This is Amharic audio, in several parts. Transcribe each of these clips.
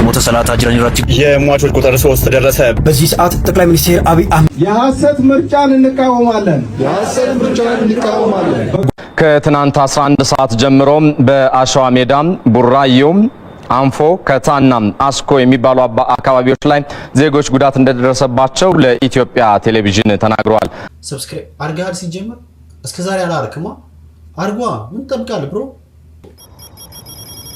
የሞተ ሰላታ ጅራን ይራቲ የሟቾች ቁጥር 3 ደረሰ። በዚህ ሰዓት ጠቅላይ ሚኒስትር አብይ አህመድ የሐሰት ምርጫን እንቃወማለን። ከትናንት 11 ሰዓት ጀምሮ በአሸዋ ሜዳ ቡራዮ አንፎ ከታና አስኮ የሚባሉ አካባቢዎች ላይ ዜጎች ጉዳት እንደደረሰባቸው ለኢትዮጵያ ቴሌቪዥን ተናግረዋል። ሰብስክራይብ አርጋል ሲጀመር እስከዛሬ አላረክማ አርጓ ምን ተጠብቃለህ ብሮ?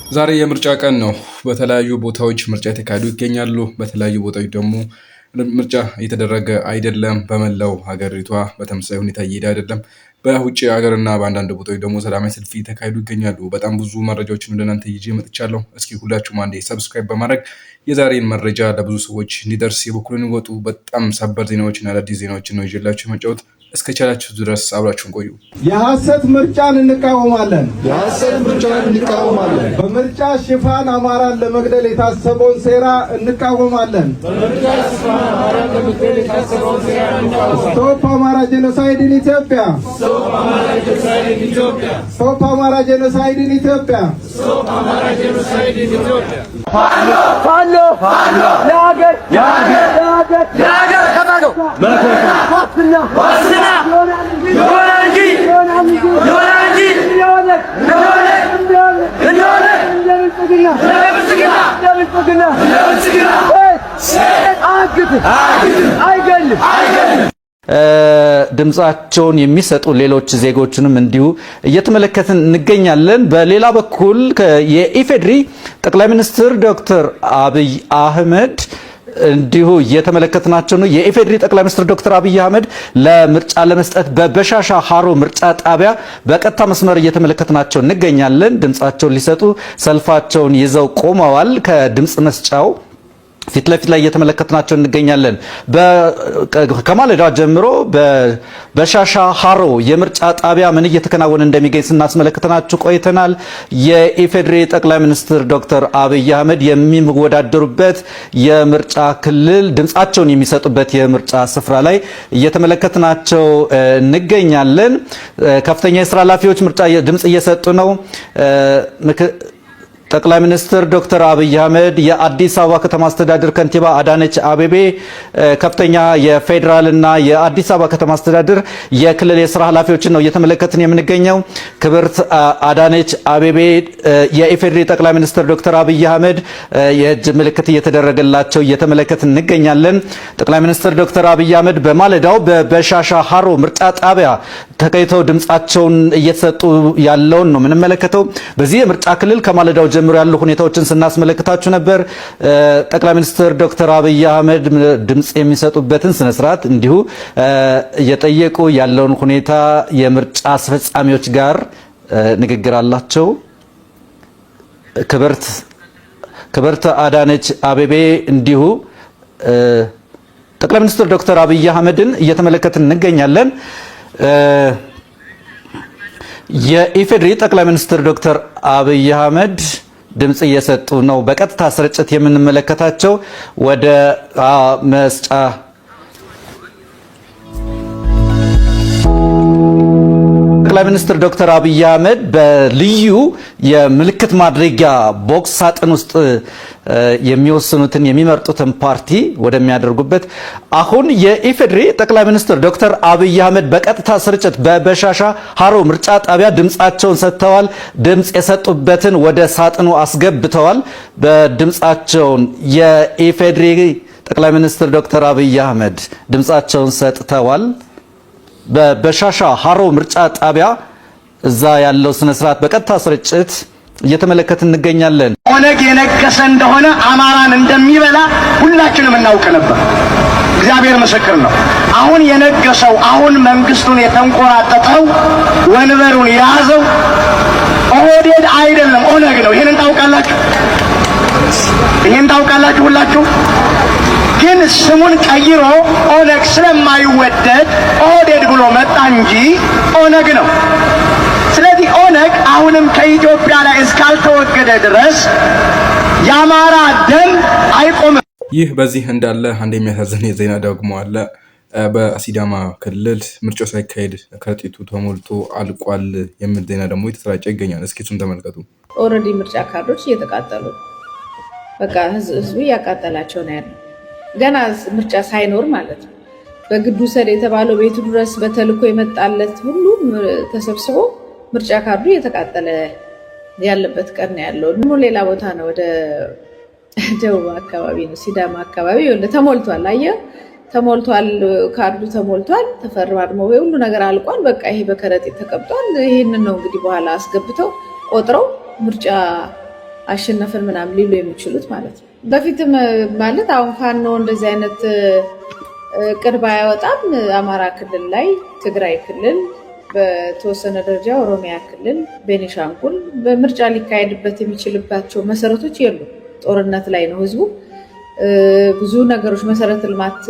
ዛሬ የምርጫ ቀን ነው። በተለያዩ ቦታዎች ምርጫ የተካሄዱ ይገኛሉ። በተለያዩ ቦታዎች ደግሞ ምርጫ እየተደረገ አይደለም። በመላው ሀገሪቷ በተመሳሳይ ሁኔታ እየሄደ አይደለም። በውጭ ሀገርና በአንዳንድ ቦታዎች ደግሞ ሰላማዊ ሰልፍ እየተካሄዱ ይገኛሉ። በጣም ብዙ መረጃዎችን ወደ እናንተ ይዤ መጥቻለሁ። እስኪ ሁላችሁም አንዴ ሰብስክራይብ በማድረግ የዛሬን መረጃ ለብዙ ሰዎች እንዲደርስ የበኩሉን ይወጡ። በጣም ሰበር ዜናዎችና አዳዲስ ዜናዎችን ነው ይዤላችሁ መጫወት። እስከቻላችሁ ድረስ አብራችሁን ቆዩ። የሐሰት ምርጫን እንቃወማለን። በምርጫ ሽፋን አማራን ለመግደል የታሰበውን ሴራ እንቃወማለን። ስቶፕ አማራ ጄኖሳይድ ኢን ኢትዮጵያ። ስቶፕ አማራ ጄኖሳይድ ኢን ኢትዮጵያ። ፋኖ ለሀገር ድምጻቸውን የሚሰጡ ሌሎች ዜጎችንም እንዲሁ እየተመለከትን እንገኛለን። በሌላ በኩል የኢፌድሪ ጠቅላይ ሚኒስትር ዶክተር አብይ አህመድ እንዲሁ እየተመለከትናቸው ነው። የኢፌድሪ ጠቅላይ ሚኒስትር ዶክተር አብይ አህመድ ለምርጫ ለመስጠት በበሻሻ ሃሮ ምርጫ ጣቢያ በቀጥታ መስመር እየተመለከትናቸው እንገኛለን። ድምጻቸውን ሊሰጡ ሰልፋቸውን ይዘው ቆመዋል። ከድምጽ መስጫው ፊት ለፊት ላይ እየተመለከትናቸው እንገኛለን። ከማለዳ ጀምሮ በሻሻ ሃሮ የምርጫ ጣቢያ ምን እየተከናወነ እንደሚገኝ ስናስመለክተናችሁ ቆይተናል። የኢፌድሪ ጠቅላይ ሚኒስትር ዶክተር አብይ አህመድ የሚወዳደሩበት የምርጫ ክልል ድምጻቸውን የሚሰጡበት የምርጫ ስፍራ ላይ እየተመለከትናቸው እንገኛለን። ከፍተኛ የስራ ኃላፊዎች ምርጫ ድምጽ እየሰጡ ነው። ጠቅላይ ሚኒስትር ዶክተር አብይ አህመድ፣ የአዲስ አበባ ከተማ አስተዳደር ከንቲባ አዳነች አቤቤ፣ ከፍተኛ የፌዴራልና የአዲስ አበባ ከተማ አስተዳደር የክልል የስራ ኃላፊዎችን ነው እየተመለከትን የምንገኘው። ክብርት አዳነች አቤቤ የኢፌድሪ ጠቅላይ ሚኒስትር ዶክተር አብይ አህመድ የእጅ ምልክት እየተደረገላቸው እየተመለከትን እንገኛለን። ጠቅላይ ሚኒስትር ዶክተር አብይ አህመድ በማለዳው በበሻሻ ሃሮ ምርጫ ጣቢያ ተገኝተው ድምጻቸውን እየሰጡ ያለውን ነው የምንመለከተው። በዚህ የምርጫ ክልል ከማለዳው ጀምሮ ያሉ ሁኔታዎችን ስናስመለክታችሁ ነበር። ጠቅላይ ሚኒስትር ዶክተር አብይ አህመድ ድምጽ የሚሰጡበትን ስነ ስርዓት እንዲሁ እየጠየቁ ያለውን ሁኔታ የምርጫ አስፈጻሚዎች ጋር ንግግር አላቸው። ክብርት አዳነች አቤቤ እንዲሁ ጠቅላይ ሚኒስትር ዶክተር አብይ አህመድን እየተመለከትን እንገኛለን። የኢፌድሪ ጠቅላይ ሚኒስትር ዶክተር አብይ አህመድ ድምጽ እየሰጡ ነው። በቀጥታ ስርጭት የምንመለከታቸው ወደ መስጫ ጠቅላይ ሚኒስትር ዶክተር አብይ አህመድ በልዩ የምልክት ማድረጊያ ቦክስ ሳጥን ውስጥ የሚወስኑትን የሚመርጡትን ፓርቲ ወደሚያደርጉበት አሁን የኢፌድሪ ጠቅላይ ሚኒስትር ዶክተር አብይ አህመድ በቀጥታ ስርጭት በበሻሻ ሃሮ ምርጫ ጣቢያ ድምጻቸውን ሰጥተዋል። ድምጽ የሰጡበትን ወደ ሳጥኑ አስገብተዋል። በድምጻቸውን የኢፌድሪ ጠቅላይ ሚኒስትር ዶክተር አብይ አህመድ ድምጻቸውን ሰጥተዋል። በበሻሻ ሃሮ ምርጫ ጣቢያ እዛ ያለው ስነ ስርዓት በቀጥታ ስርጭት እየተመለከትን እንገኛለን። ኦነግ የነገሰ እንደሆነ አማራን እንደሚበላ ሁላችንም እናውቅ ነበር። እግዚአብሔር ምስክር ነው። አሁን የነገሰው አሁን መንግስቱን የተንቆራጠጠው ወንበሩን የያዘው ኦህዴድ አይደለም ኦነግ ነው። ይሄንን ታውቃላችሁ ሁላችሁ። ግን ስሙን ቀይሮ ኦነግ ስለማይወደድ ኦህዴድ ብሎ መጣ እንጂ ኦነግ ነው። ስለዚህ ኦነግ አሁንም ከኢትዮጵያ ላይ እስካልተወገደ ድረስ የአማራ ደም አይቆምም። ይህ በዚህ እንዳለ አንድ የሚያሳዝን የዜና ደግሞ አለ። በሲዳማ ክልል ምርጫው ሳይካሄድ ከረጢቱ ተሞልቶ አልቋል የሚል ዜና ደግሞ የተሰራጨ ይገኛል። እስኪ እሱን ተመልከቱ። ኦልሬዲ ምርጫ ካርዶች እየተቃጠሉ በቃ ህዝቡ ያቃጠላቸው ነው ያለው ገና ምርጫ ሳይኖር ማለት ነው። በግዱ ሰድ የተባለው ቤቱ ድረስ በተልኮ የመጣለት ሁሉ ተሰብስቦ ምርጫ ካርዱ እየተቃጠለ ያለበት ቀን ነው ያለው። ደግሞ ሌላ ቦታ ነው ወደ ደቡብ አካባቢ ነው ሲዳማ አካባቢ ተሞልቷል። አየህ ተሞልቷል፣ ካርዱ ተሞልቷል፣ ተፈርሞ ሁሉ ነገር አልቋል። በቃ ይሄ በከረጢት ተቀምጧል። ይሄንን ነው እንግዲህ በኋላ አስገብተው ቆጥረው ምርጫ አሸነፈን ምናምን ሊሉ የሚችሉት ማለት ነው። በፊትም ማለት አሁን ፋኖ እንደዚህ አይነት ቅርብ አያወጣም። አማራ ክልል ላይ፣ ትግራይ ክልል፣ በተወሰነ ደረጃ ኦሮሚያ ክልል፣ ቤኒሻንጉል በምርጫ ሊካሄድበት የሚችልባቸው መሰረቶች የሉ። ጦርነት ላይ ነው ህዝቡ። ብዙ ነገሮች መሰረተ ልማት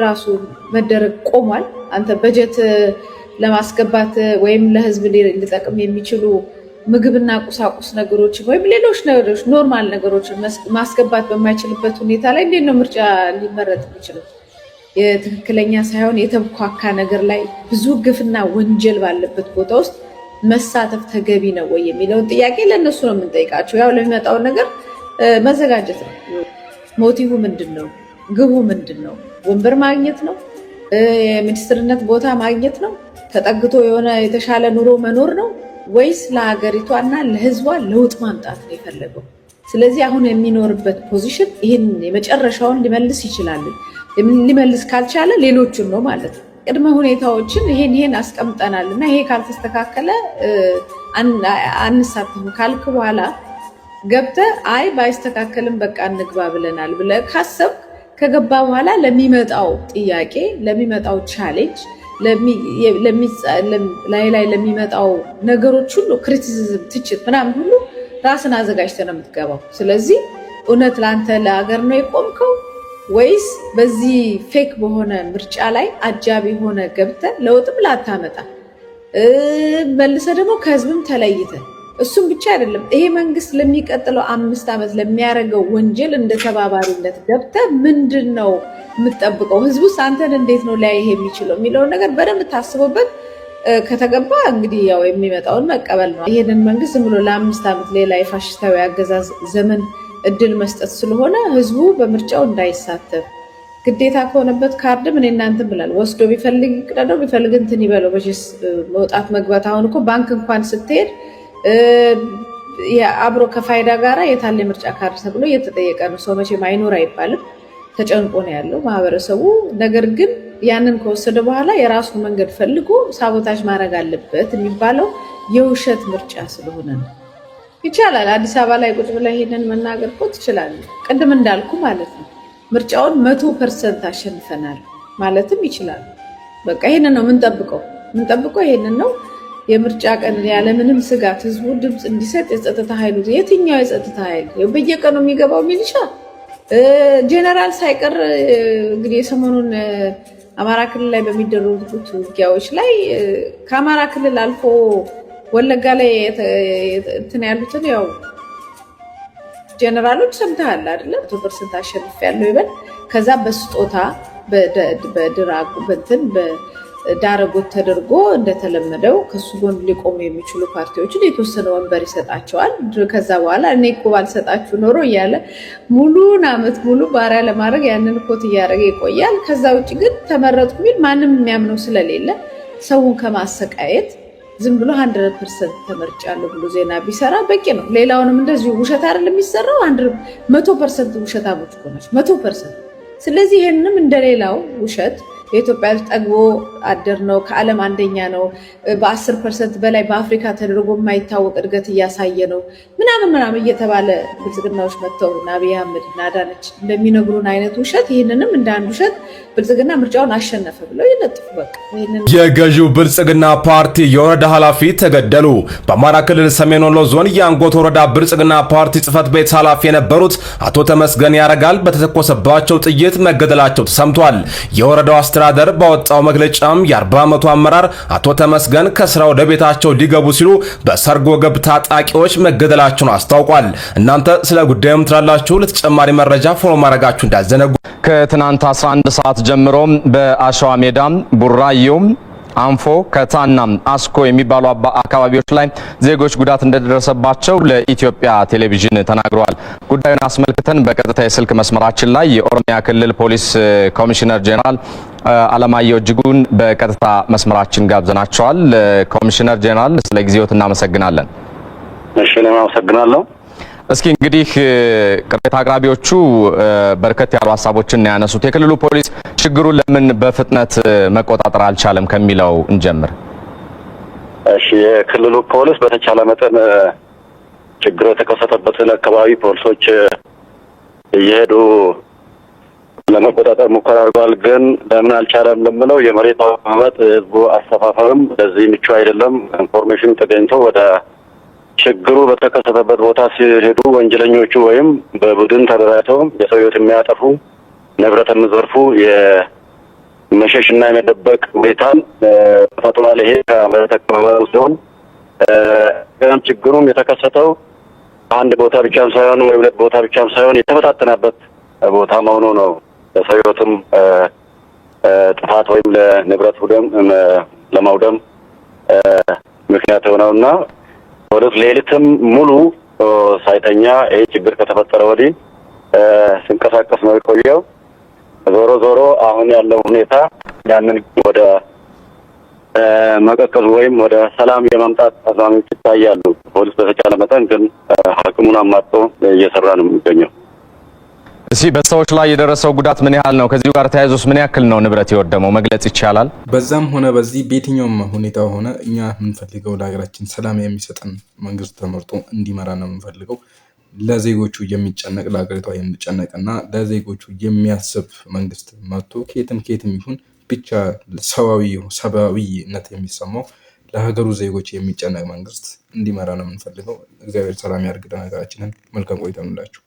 ራሱ መደረግ ቆሟል። አንተ በጀት ለማስገባት ወይም ለህዝብ ሊጠቅም የሚችሉ ምግብና ቁሳቁስ ነገሮች ወይም ሌሎች ነገሮች ኖርማል ነገሮችን ማስገባት በማይችልበት ሁኔታ ላይ እንዴት ነው ምርጫ ሊመረጥ የሚችለው? የትክክለኛ ሳይሆን የተብኳካ ነገር ላይ ብዙ ግፍና ወንጀል ባለበት ቦታ ውስጥ መሳተፍ ተገቢ ነው ወይ የሚለውን ጥያቄ ለእነሱ ነው የምንጠይቃቸው። ያው ለሚመጣውን ነገር መዘጋጀት ነው። ሞቲቭ ምንድን ነው? ግቡ ምንድን ነው? ወንበር ማግኘት ነው? የሚኒስትርነት ቦታ ማግኘት ነው? ተጠግቶ የሆነ የተሻለ ኑሮ መኖር ነው? ወይስ ለሀገሪቷና ለህዝቧ ለውጥ ማምጣት ነው የፈለገው? ስለዚህ አሁን የሚኖርበት ፖዚሽን ይህን የመጨረሻውን ሊመልስ ይችላል። ሊመልስ ካልቻለ ሌሎቹን ነው ማለት ነው። ቅድመ ሁኔታዎችን ይሄን አስቀምጠናል እና ይሄ ካልተስተካከለ አንሳተፍም ካልክ በኋላ ገብተህ አይ ባይስተካከልም በቃ እንግባ ብለናል ብለህ ካሰብክ ከገባ በኋላ ለሚመጣው ጥያቄ፣ ለሚመጣው ቻሌንጅ፣ ላይ ለሚመጣው ነገሮች ሁሉ ክሪቲሲዝም፣ ትችት ምናምን ሁሉ ራስን አዘጋጅተህ ነው የምትገባው። ስለዚህ እውነት ለአንተ ለሀገር ነው የቆምከው ወይስ በዚህ ፌክ በሆነ ምርጫ ላይ አጃቢ ሆነ ገብተህ ለውጥም ላታመጣ መልሰህ ደግሞ ከህዝብም ተለይተህ እሱም ብቻ አይደለም ይሄ መንግስት ለሚቀጥለው 5 ዓመት ለሚያደርገው ወንጀል እንደ ተባባሪነት ገብተህ ምንድነው የምትጠብቀው? ህዝቡስ አንተን እንዴት ነው ሊያይህ የሚችለው የሚለውን ነገር በደንብ ታስቦበት ከተገባ እንግዲህ ያው የሚመጣውን መቀበል ነው። ይሄንን መንግስት ዝም ብሎ ለ5 ዓመት ሌላ የፋሽስታዊ አገዛዝ ዘመን እድል መስጠት ስለሆነ ህዝቡ በምርጫው እንዳይሳተፍ ግዴታ ከሆነበት ካርድ ምን እናንተም ብላል ወስዶ ቢፈልግ ይቅደደው ቢፈልግ እንትን ይበለው። በሽስ መውጣት መግባት አሁን እኮ ባንክ እንኳን ስትሄድ አብሮ ከፋይዳ ጋራ የታለ ምርጫ ካርድ ተብሎ እየተጠየቀ ነው። ሰው መቼም አይኖር አይባልም። ተጨንቆ ነው ያለው ማህበረሰቡ። ነገር ግን ያንን ከወሰደ በኋላ የራሱን መንገድ ፈልጎ ሳቦታጅ ማድረግ አለበት የሚባለው የውሸት ምርጫ ስለሆነ ነው። ይቻላል አዲስ አበባ ላይ ቁጭ ብለህ ይሄንን መናገር እኮ ትችላለህ። ቅድም እንዳልኩ ማለት ነው ምርጫውን 100% አሸንፈናል ማለትም ይችላል። በቃ ይሄንን ነው የምንጠብቀው ይሄንን ነው። የምርጫ ቀን ያለምንም ስጋት ህዝቡ ድምፅ እንዲሰጥ የጸጥታ ኃይሉ የትኛው የጸጥታ ኃይል በየቀኑ የሚገባው ሚሊሻ ጄኔራል ሳይቀር እንግዲህ የሰሞኑን አማራ ክልል ላይ በሚደረጉት ውጊያዎች ላይ ከአማራ ክልል አልፎ ወለጋ ላይ እንትን ያሉትን ያው ጄኔራሎች ሰምተሃል አይደል? 100% አሸንፊያለሁ ይበል። ከዛ በስጦታ በድራጉ በእንትን ዳረጎት ተደርጎ እንደተለመደው ከሱ ጎን ሊቆሙ የሚችሉ ፓርቲዎችን የተወሰነ ወንበር ይሰጣቸዋል። ከዛ በኋላ እኔ እኮ ባልሰጣችሁ ኖሮ እያለ ሙሉን ዓመት ሙሉ ባሪያ ለማድረግ ያንን ኮት እያደረገ ይቆያል። ከዛ ውጭ ግን ተመረጥኩ ቢል ማንም የሚያምነው ስለሌለ ሰውን ከማሰቃየት ዝም ብሎ 100% ተመርጫለሁ ብሎ ዜና ቢሰራ በቂ ነው። ሌላውንም እንደዚሁ ውሸት አይደል የሚሰራው 100% ውሸታሞች ሆነች 100%። ስለዚህ ይሄንንም እንደሌላው ውሸት የኢትዮጵያ ጠግቦ አደር ነው፣ ከዓለም አንደኛ ነው፣ በ10% በላይ በአፍሪካ ተደርጎ የማይታወቅ እድገት እያሳየ ነው ምናምን እየተባለ ብልጽግናዎች መጥተው አብይ አህመድ እና አዳነች እንደሚነግሩን አይነት ውሸት ይህንንም እንደ አንድ ውሸት ብልጽግና ምርጫውን አሸነፈ ብለው ይለጥፉ። በቃ የገዢው ብልጽግና ፓርቲ የወረዳ ኃላፊ ተገደሉ። በአማራ ክልል ሰሜን ወሎ ዞን የአንጎት ወረዳ ብልጽግና ፓርቲ ጽህፈት ቤት ኃላፊ የነበሩት አቶ ተመስገን ያረጋል በተተኮሰባቸው ጥይት መገደላቸው ተሰምቷል። የወረዳው አስተዳደር ባወጣው መግለጫም የ40 ዓመቱ አመራር አቶ ተመስገን ከስራ ወደ ቤታቸው ሊገቡ ሲሉ በሰርጎ ገብ ታጣቂዎች መገደላቸውን አስታውቋል። እናንተ ስለ ጉዳዩም ትላላችሁ። ለተጨማሪ መረጃ ፎሎ ማድረጋችሁ እንዳዘነጉ። ከትናንት 11 ሰዓት ጀምሮ በአሸዋ ሜዳ ቡራዩ አንፎ ከታና አስኮ የሚባሉ አካባቢዎች ላይ ዜጎች ጉዳት እንደደረሰባቸው ለኢትዮጵያ ቴሌቪዥን ተናግረዋል። ጉዳዩን አስመልክተን በቀጥታ የስልክ መስመራችን ላይ የኦሮሚያ ክልል ፖሊስ ኮሚሽነር ጄኔራል አለማየሁ እጅጉን በቀጥታ መስመራችን ጋብዘናቸዋል። ኮሚሽነር ጄኔራል ስለ ጊዜዎት እናመሰግናለን። እሺ እኔም አመሰግናለሁ። እስኪ እንግዲህ ቅሬታ አቅራቢዎቹ በርከት ያሉ ሀሳቦችን ያነሱት የክልሉ ፖሊስ ችግሩን ለምን በፍጥነት መቆጣጠር አልቻለም ከሚለው እንጀምር። እሺ የክልሉ ፖሊስ በተቻለ መጠን ችግሩ የተከሰተበትን አካባቢ ፖሊሶች እየሄዱ ለመቆጣጠር ሙከራ አድርጓል። ግን ለምን አልቻለም ለምለው የመሬት አቀማመጥ ህዝቡ አሰፋፈርም ለዚህ ምቹ አይደለም። ኢንፎርሜሽን ተገኝቶ ወደ ችግሩ በተከሰተበት ቦታ ሲሄዱ ወንጀለኞቹ ወይም በቡድን ተደራጅተው የሰው ህይወት የሚያጠፉ ንብረት የሚዘርፉ የመሸሽና የመደበቅ ሁኔታን ተፈጥሯል። ይሄ ከመሬት አቀማመጡ ሲሆን ችግሩም የተከሰተው አንድ ቦታ ብቻም ሳይሆን ወይ ሁለት ቦታ ብቻም ሳይሆን የተበታተነበት ቦታ መሆኑ ነው። ለሰው ህይወትም ጥፋት ወይም ለንብረት ለማውደም ምክንያት የሆነውና ፖሊስ ሌሊትም ሙሉ ሳይተኛ ይሄ ችግር ከተፈጠረ ወዲህ ሲንቀሳቀስ ነው የቆየው። ዞሮ አሁን ያለው ሁኔታ ያንን ወደ መቀቀሉ ወይም ወደ ሰላም የማምጣት አዝማሚያዎች ይታያሉ። ፖሊስ በተቻለ መጠን ግን አቅሙን አሟጦ እየሰራ ነው የሚገኘው። እሺ በሰዎች ላይ የደረሰው ጉዳት ምን ያህል ነው? ከዚሁ ጋር ተያይዞስ ምን ያክል ነው ንብረት የወደመው መግለጽ ይቻላል? በዛም ሆነ በዚህ በየትኛውም ሁኔታ ሆነ እኛ የምንፈልገው ለሀገራችን ሰላም የሚሰጠን መንግስት ተመርጦ እንዲመራ ነው የምንፈልገው። ለዜጎቹ የሚጨነቅ ለሀገሪቷ የሚጨነቅና ለዜጎቹ የሚያስብ መንግስት መጥቶ ከየትም ይሁን ብቻ ሰብአዊነት የሚሰማው ለሀገሩ ዜጎች የሚጨነቅ መንግስት እንዲመራ ነው የምንፈልገው። እግዚአብሔር ሰላም ያርግልን ሀገራችንን። መልካም ቆይታ ይሁንላችሁ።